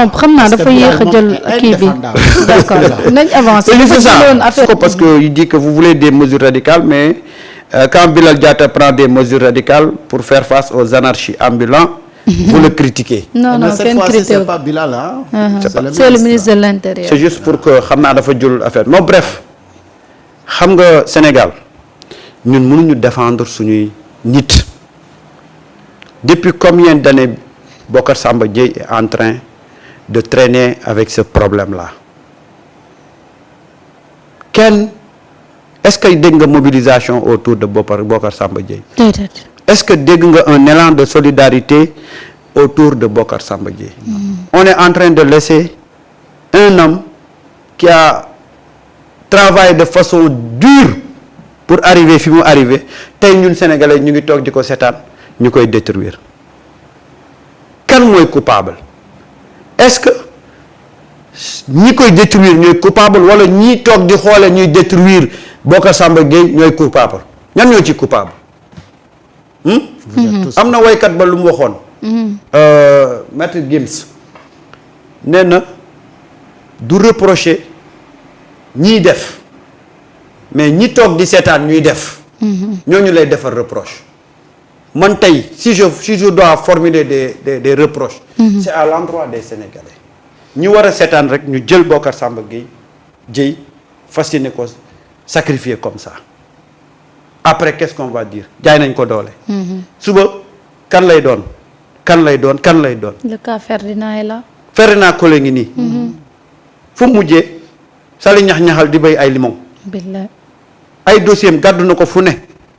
non xam naa dafa yéex a jël kii bi d'accord nañ avancer. c'est ça parce que il dit que vous voulez des mesures radicales mais quand Bilal Diatta prend des mesures radicales pour faire face aux anarchies ambulants. Vous le critiquez. non cette fois-ci c'est pas Bilal c'est le ministre de l'Intérieur. c'est juste pour que xam naa dafa jël affaire non bref xam nga Sénégal ñun mënuñu défendre suñuy nit depuis combien d'années Bocar Samba Dièye est en train de traîner avec ce problème-là kenn est-ce que dégg nga mobilisation autour de Bocar Samba Dièye. Est-ce que dégg nga un élan de solidarité autour de Bocar Samba Dièye. On est en train de laisser un homme qui a travaillé de façon dure pour arriver fi mu arrivé tey ñun sénégalais ñu ngi toog di ko seetaan ñu koy détruire kan mooy coupable est-ce que ñi koy détruire ñooy coupable wala ñi toog di xoole ñuy détruire Bocar Samba Dièye ñooy coupable ñan ñoo ci coupable am na waykat ba lu mu waxoon Maître Gims nee na du reprocher ñiy def mais ñi toog di seetaan ñuy def ñooñu lay defar reproche man tey si je dois formuler des reproches c'est à l'endroit des Sénégalais ñi war a seetaan rek ñu jël Bocar Samba Dièye fas yéene ko sacrifier comme ça après qu'est-ce qu'on va dire jaay nañ ko doole suba kan lay doon le cas Ferdinand est là. Ferdinand Coly ngi nii fu mujjee sali ñax-ñaxal di béy ay limon billaay ay dossier am gàddu na ko fu ne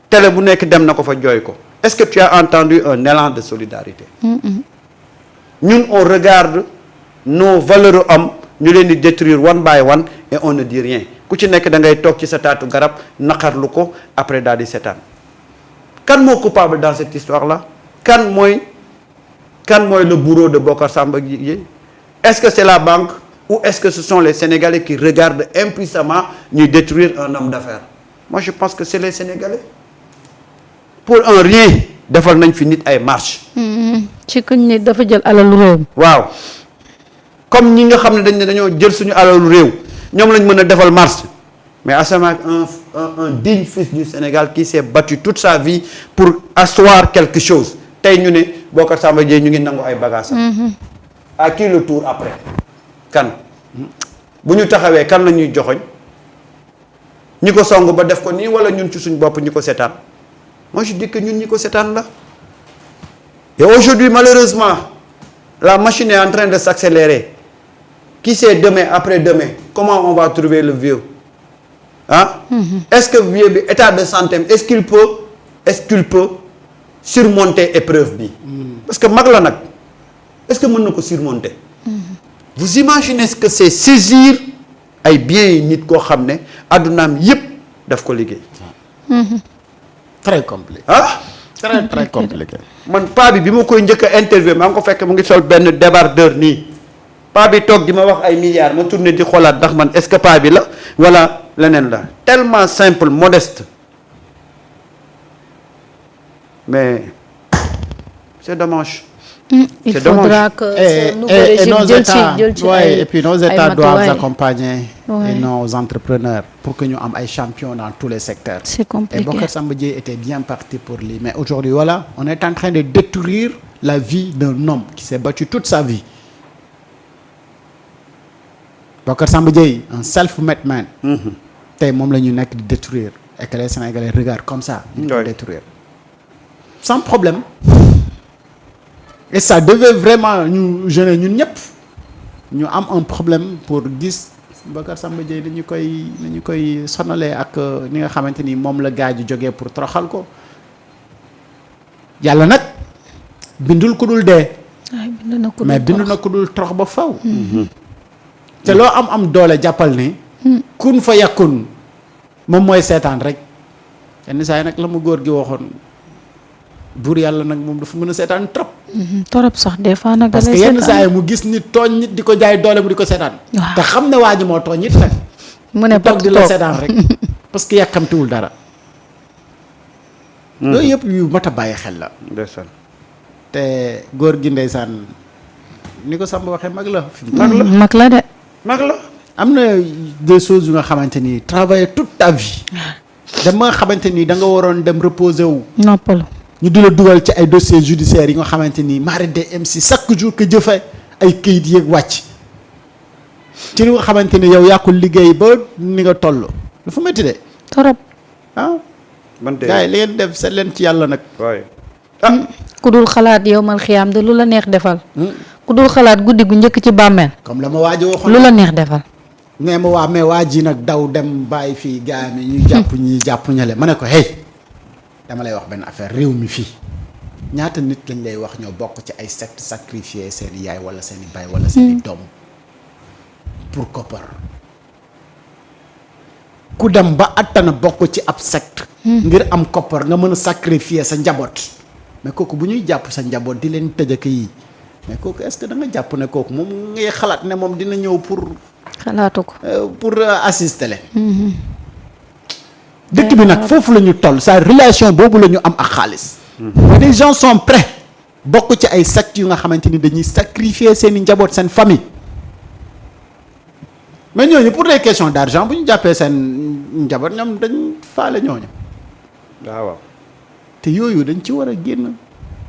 télé bu nekk dem na ko fa jooy ko est-ce que tu as entendu un élan de solidarité ñun on regarde nos valeureux hommes ñu leen di détruire one by one et on ne dit rien ku ci nekk da ngay toog ci sa taatu garab naqarlu ko après daal di seetaan kan moo coupable dans cette histoire là kan mooy le bourreau de Bocar Samba Dièye est-ce que c'est la banque ou est-ce que ce sont les Sénégalais qui regardent impuissamment ñuy détruire un homme d'affaires moi je pense que c'est les Sénégalais pour un rien defal nañ fi nit ay marche ci kuñ ne dafa jël alalu réew. waaw comme ñi nga xam ne dañ ne dañoo jël suñu alalu réew ñoom lañ mën a defal marche mais asama un digne fils du Sénégal qui s'est battu toute sa vie pour asseoir quelque chose tey ñu ne Bocar Samba Dièye ñu ngi nangu ay bagages à qui le tour après kan bu ñu taxawee kan la ñuy joxoñ ñi ko song ba def ko nii wala ñun ci suñ bopp ñi ko seetaan moi je dis que ñun ñi ko seetaan la et aujourd'hui malheureusement la machine est en train de s'accélérer qui sait demain après-demain comment on va trouver le vieux est-ce que vieux bi état de santé est-ce qu'il peut surmonter épreuve bi parce que mag la nag est-ce que mën na ko surmonter vous imaginez ce que c'est saisir ay biens yi nit koo xam ne addunaam yépp daf ko liggéey très compliqué très compliqué man paa bi ma koy njëkk a interview maa ngi ko fekk mu ngi sol benn débardeur nii paa bi toog di ma wax ay milliards ma tourné di xoolaat ndax man est-ce que paa bi la wala leneen la tellement simple modeste mais c'est dommage. Il faudra que ce nouveau régime jël ci et puis nos États doivent accompagner nos entrepreneurs pour que ñu am ay champions dans tous les secteurs. C'est compliqué. Et Bocar Samba Dièye était bien parti pour lui mais aujourd'hui voilà on est en train de détruire la vie d'un homme qui s'est battu toute sa vie. Bocar Samba Dièye un self-made man. tey moom la ñu nekk di détruire et que les Sénégalais regardent comme ça. ñu ko détruire sans problème. et ça devait vraiment ñu jeune ñun ñëpp ñu am un problème pour gis Bocar Samba Dièye dañu koy sonalee ak ni nga xamante ni moom la gaa ji jógee pour toroxal ko yàlla nag bindul ku dul dee. mais bindu na ku dul torox ba faw te loo am doole jàppal ne. kun fa yàkkun moom mooy seetaan rek yenn saa yi nag la mu góor gi waxoon. buur yàlla nag moom dafa mën a seetaan trop. trop sax des fois nag. parce que yenn saa yi mu gis nit tooñ nit di ko jaay doole mu di ko seetaan. te xam ne waa ji moo tooñ nit nag. mu ne toog di la seetaan rek parce que yàkkamtiwul dara. yooyu yëpp yu mat a bàyyi xel la. ndeysaan. te góor gi ndeysaan ni ko Samba waxee mag la. mag la de. mag la. am na des choses yu nga xamante ni travailler toute ta vie. dama xamante ni da nga waroon dem reposer wu. noppalu. ñu di la dugal ci ay dossiers judiciaires yi nga xamante ni mari de MC chaque jour que jëfe ay këyit yeeg wàcc. ci li nga xamante ni yow yaa ko liggéey ba ni nga toll. dafa métti de. torop. ah. man de gars yi li ngeen def seet leen ci yàlla nag. waay. ku dul xalaat yow mal xiyaam de lu la neex defal. ku dul xalaat guddi gu njëkk ci bàmmeel. comme la ma waaj a waxoon. lu la neex defal. nee ma waa mais waa ji nag daw dem bàyyi fii gars yi ñu jàpp ñi jàpp ñale ma ne ko hey dama lay wax benn affaire réew mi fii ñaata nit lañ lay wax ñoo bokk ci ay secte sacrifier seen i yaay wala seen i baay wala seen i doom pour koppar ku dem ba attana bokk ci ab secte ngir am koppar nga mën a sacrifier sa njaboot mais kooku bu ñuy jàpp sa njaboot di leen tëj ak yi mais kooku est-ce que da nga jàpp ne kooku moom ngay xalaat ne moom dina ñëw pour xalaatu ko. pour assister leen. dëkk bi nag foofu la ñu toll sa relation boobu la ñu am ak xaalis. mais des gens sont prêts bokk ci ay sectes yu nga xamante ni dañuy sacrifier seen i njaboot seen famille mais ñooñu pour des questions d'argent bu ñu jàppee seen njaboot ñoom dañ faale ñooñu. waaw. te yooyu dañ ci war a génn.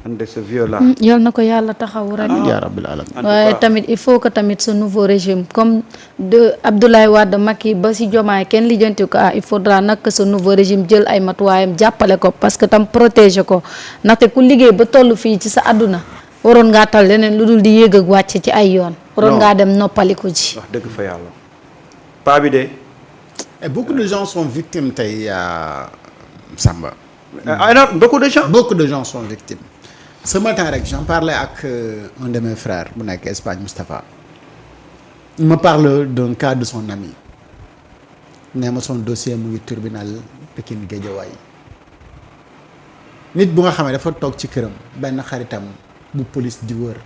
de ce vieux là. yal na ko yàlla taxawu rek. yaa rabbil alamin. waaye tamit il faut que tamit ce nouveau régime comme de Abdoulaye Wade Macky ba si Diomaye kenn lijjanti ko il faudra nag que ce nouveau régime jël ay matuwaayam jàppale ko parce que tam protéger ko ndaxte ku liggéey ba toll fii ci sa àdduna waroon ngaa tal leneen lu dul di yéeg ak wàcc ci ay yoon. waroon ngaa dem noppaliku ji. wax dëgg fa yàlla. paa bi de. et beaucoup de gens sont victimes tey Samba. beaucoup de gens. beaucoup de gens sont victimes. Ce matin rek j'en parlais ak un de mes frères bu nekk Espagne Moustapha il me parle d'un cas de son ami nee ma son dossier mu ngi tribunal Pikine Guédiawaye nit bu nga xam ne dafa toog ci këram benn xaritam bu police di wër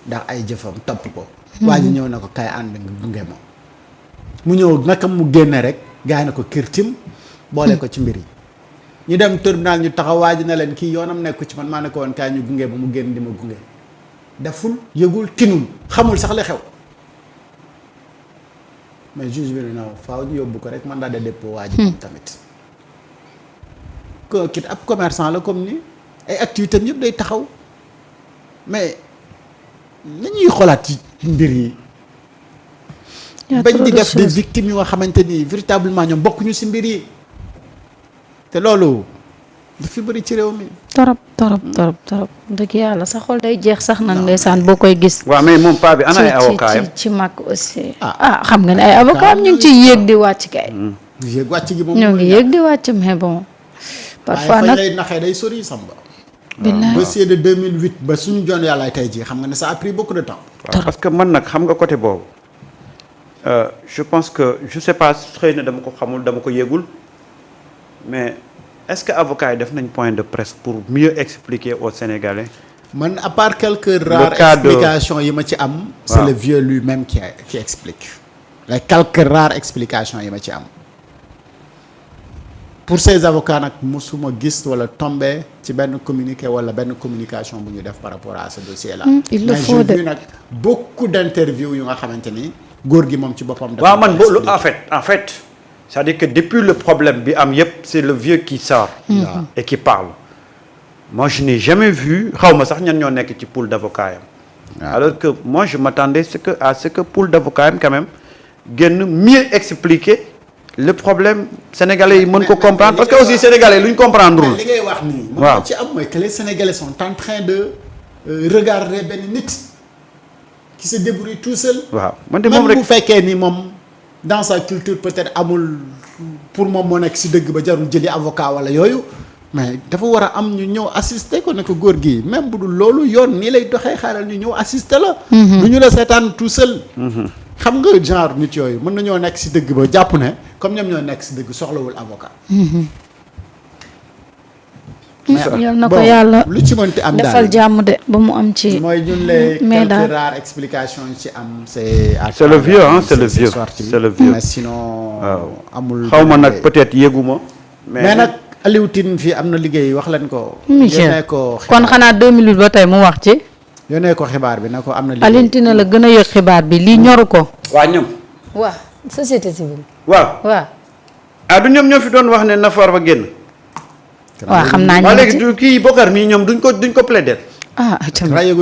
ndax ay jëfam topp ko waa ji ñëw na ko kay ànd nga gunge ma mu ñëw naka mu génne rek gaay na ko kirtim boole ko ci mbir yi ñu dem tribunal ñu taxaw waaj na leen kii yoonam nekku ci man maa ne ko woon kaay ñu gunge ba mu génn di ma gunge deful yëgul tinul xamul sax li xew mais juge bi ne non faaw ñu yóbbu ko rek mandat de dépôt waaj moom tamit ko kit ab commerçant la comme ni ay activités yëpp day taxaw mais nañuy xoolaat ci mbir yi bañ di def des victimes yu nga xamante ni véritablement ñoom bokkuñu si mbir yi te loolu daf fi bëri ci réew mi. torop dëgg yàlla sa xol day jeex sax nag ndeysaan boo koy gis. waaw mais moom paa bi ana ay avocat ci mag aussi. xam nga ne ay avocat ñu ngi ciy yéeg di wàcc kay. yéeg wàcc gi moom ñoo ngi yéeg di wàcc mais bon. parfois nag lay naxee day sori Samba. billaay dossier de 2008 ba suñu joon yàlla tey jii xam nga ne ça a pris beaucoup de temps. parce que man nag xam nga côté boobu je pense que je sais pas xëy na dama ko xamul dama ko yëgul. mais est-ce que avocat yi def nañ point de presse pour mieux expliquer aux Sénégalais. man à part quelques rares explications yi ma ci am. c'est le vieux lui-même qui explique. les quelques rares explications yi ma ci am. pour ces avocats nag mosuma gis wala tombé ci benn communiqué wala benn communication bu ñu def par rapport à ce dossier-là. il le faut de mais j'ai vu nag beaucoup d'interviews yu nga xamante ni góor gi moom ci boppam. waaw man en fait. c'est-à-dire que depuis le problème bi am yëpp c'est le vieux qui sort et qui parle moi je n'ai jamais vu xaw ma sax ñan ñoo nekk ci pool d'avocats yam alors que moi je m'attendais à ce que pool d'avocats yam quand même génn mieux expliquer le problème sénégalais yi mën ko comprendre parce que aussi sénégalais lu ñu comprendre li ngay wax nii waaw ci am mooy que les sénégalais sont en train de regarder benn nit qui se débrouille tout seul waaw man de moom même rek bu fekkee ni moom dans sa culture peut-être amul pour moom moo nekk si dëgg ba jarul jëli avocat wala yooyu mais dafa war a am ñu ñëw assister ko ne ko góor gi même bu dul loolu yoon nii lay doxee xaaral ñu ñëw assister la. du ñu la seetaan tout seul. xam nga genre nit yooyu mën nañoo nekk si dëgg ba jàpp ne comme ñoom ñoo nekk si dëgg soxlawul avocat. yal na ko yàlla lu ci mënti am daal defal jàmm de ba mu am ci. mooy ñun les mais quelques rares explications yi ci am c'est le vieux hein c'est le vieux c'est le vieux mais sinon amul xaw ma nag peut-être yëguma mais nag Aliou Tine fii am na liggéey wax leen ko monsieur kon xanaa 2008 ba tey mu wax ci yónnee ko xibaar bi na ko am na. Alioune Tine la gën a yëg xibaar bi lii ñoru ko. waa ñoom. waaw société civile. waaw du ñoom ñoo fi doon wax ne na Farba génn. waaw xam naa ñu léegi kii Bokar mii ñoom duñ ko plaider. tamit